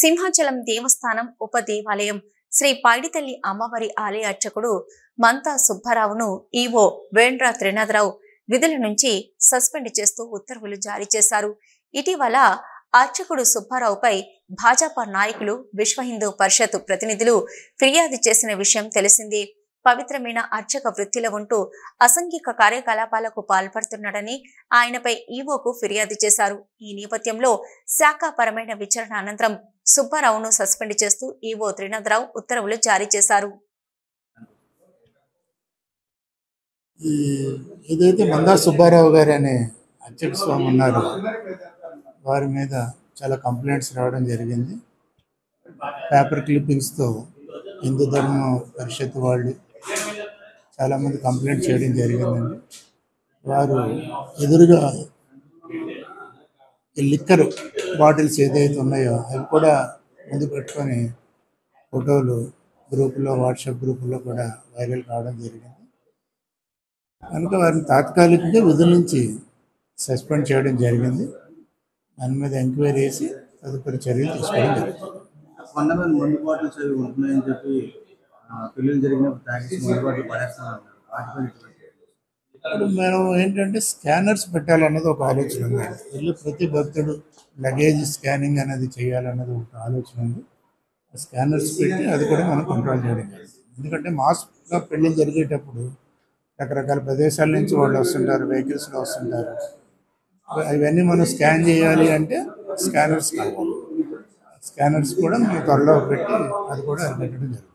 సింహాచలం దేవస్థానం ఉప దేవాలయం శ్రీ పైడితల్లి అమ్మవారి ఆలయ అర్చకుడు మంతా సుబ్బారావును ఈవో వేండ్ర త్రినాథరావు విధుల నుంచి సస్పెండ్ చేస్తూ ఉత్తర్వులు జారీ చేశారు. ఇటీవల అర్చకుడు సుబ్బారావుపై భాజపా నాయకులు, విశ్వ హిందూ పరిషత్ ప్రతినిధులు ఫిర్యాదు చేసిన విషయం తెలిసిందే. పవిత్రమైన అర్చక వృత్తిలో ఉంటూ అసాంఘిక కార్యకలాపాలకు పాల్పడుతున్నాడని ఆయనపై ఈవోకు ఫిర్యాదు చేశారు. ఈ నేపథ్యంలో శాఖాపరమైన విచారణ అనంతరం సుబ్బారావును సస్పెండ్ చేస్తూ ఈవో త్రినాథరావు ఉత్తర్వులు జారీ చేశారు. ఏదైతే మందా సుబ్బారావు గారు అనే అర్చక స్వామి ఉన్నారు, వారి మీద చాలా కంప్లైంట్స్ రావడం జరిగింది. పేపర్ క్లిప్పింగ్స్తో హిందూ ధర్మ పరిషత్ వాళ్ళు చాలామంది కంప్లైంట్ చేయడం జరిగిందండి. వారు ఎదురుగా ఈ లిక్కర్ బాటిల్స్ ఏదైతే ఉన్నాయో అవి కూడా ముందు పెట్టుకొని ఫోటోలు గ్రూపులో, వాట్సాప్ గ్రూపుల్లో కూడా వైరల్ కావడం జరిగింది. కనుక వారిని తాత్కాలికంగా విధుల నుంచి సస్పెండ్ చేయడం జరిగింది. దాని మీద ఎంక్వైరీ చేసి తదుపరి చర్యలు తీసుకోవడం జరుగుతుంది. ఇప్పుడు మనం ఏంటంటే స్కానర్స్ పెట్టాలన్నది ఒక ఆలోచన ఉంది. వెళ్ళి ప్రతి భక్తుడు లగేజ్ స్కానింగ్ అనేది చేయాలన్నది ఒక ఆలోచన ఉంది. స్కానర్స్ పెట్టి అది కూడా మనం కంట్రోల్ చేయడం జరుగుతుంది. ఎందుకంటే మాస్గా పెళ్లి జరిగేటప్పుడు రకరకాల ప్రదేశాల నుంచి వాళ్ళు వస్తుంటారు, వెహికల్స్లో వస్తుంటారు. అవన్నీ మనం స్కాన్ చేయాలి అంటే స్కానర్స్ కావాలి. స్కానర్స్ కూడా మనం త్వరలో పెట్టి అది కూడా అరికట్టడం జరుగుతుంది.